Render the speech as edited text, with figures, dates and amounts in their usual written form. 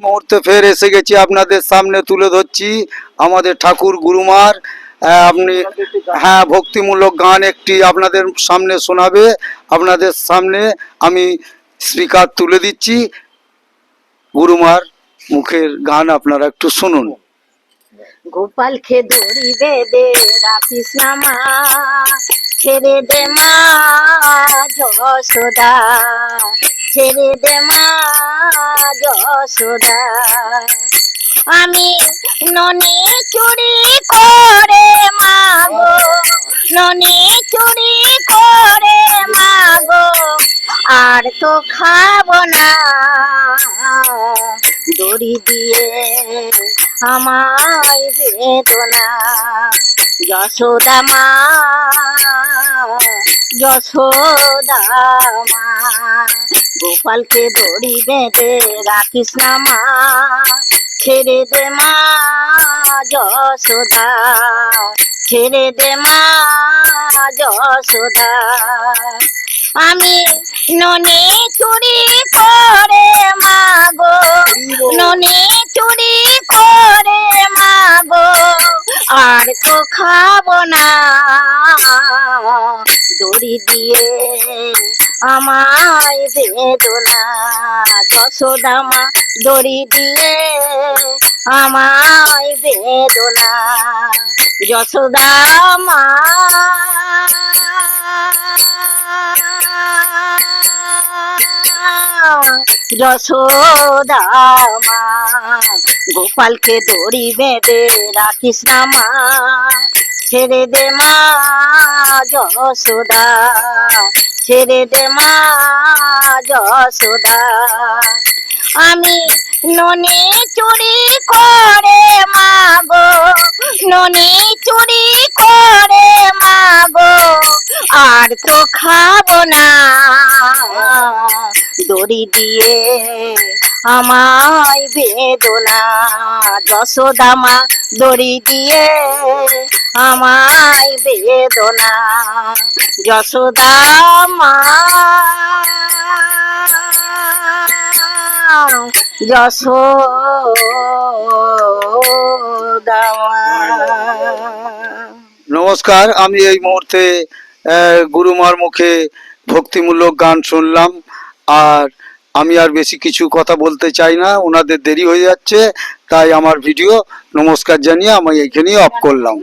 মুহূর্তে ফের এসে গেছি আপনাদের সামনে তুলে ধরছি আমাদের ঠাকুর গুরুমার আপনি হ্যাঁ ভক্তিমূলক গান একটি আপনাদের সামনে শোনাবে। আপনাদের সামনে আমি স্পিকার তুলে দিচ্ছি, গুরুমার মুখের গান আপনারা একটু শুনুন। গোপালকে দড়ি বেঁধে রাখিস না মা, ছেড়ে দে মা যশোদা, ছেড়ে দে মা যশোদা। আমি ননি চুরি করে মাগো, ননি চুরি করে মাগো, আর তো খাবো না দড়ি দিয়ে আমায় বেদনা। যশোদা মা, যশোদা মা, গোপালকে দড়ি বেঁধে রাখিস না মা, ছেড়ে দে মা যশোদা, ছেড়ে দে মা যশোদা। আমি ননি চুরি করে মাগো, ননি চুরি করে মাগো, আর তো খাবো না দড়ি দিয়ে আমায় বেদনা। যশোদা মা দড়ি দিয়ে আমায় বেদনা। যশোদা মা, যশোদা মা, গোপালকে দড়ি বেঁধে রাখিস না মা, ছেড়ে দে মা যশোদা, ছেড়ে দে মা যশোদা। আমি ননি চুরি করে মাগো, ননি চুরি করে মাগো, আর তো খাবো না দড়ি দিয়ে আমায় বেদনা। যশোদা মা দড়ি দিয়ে আমায় বেদনা। যশোদা মা, যশোদা মা। নমস্কার, আমি এই মুহূর্তে গুরুমার মুখে ভক্তিমূলক গান শুনলাম, আর আমি আর বেশি কিছু কথা বলতে চাই না, ওনাদের দেরি হয়ে যাচ্ছে, তাই আমার ভিডিও নমস্কার জানিয়ে আমি এইখানেই অফ করলাম।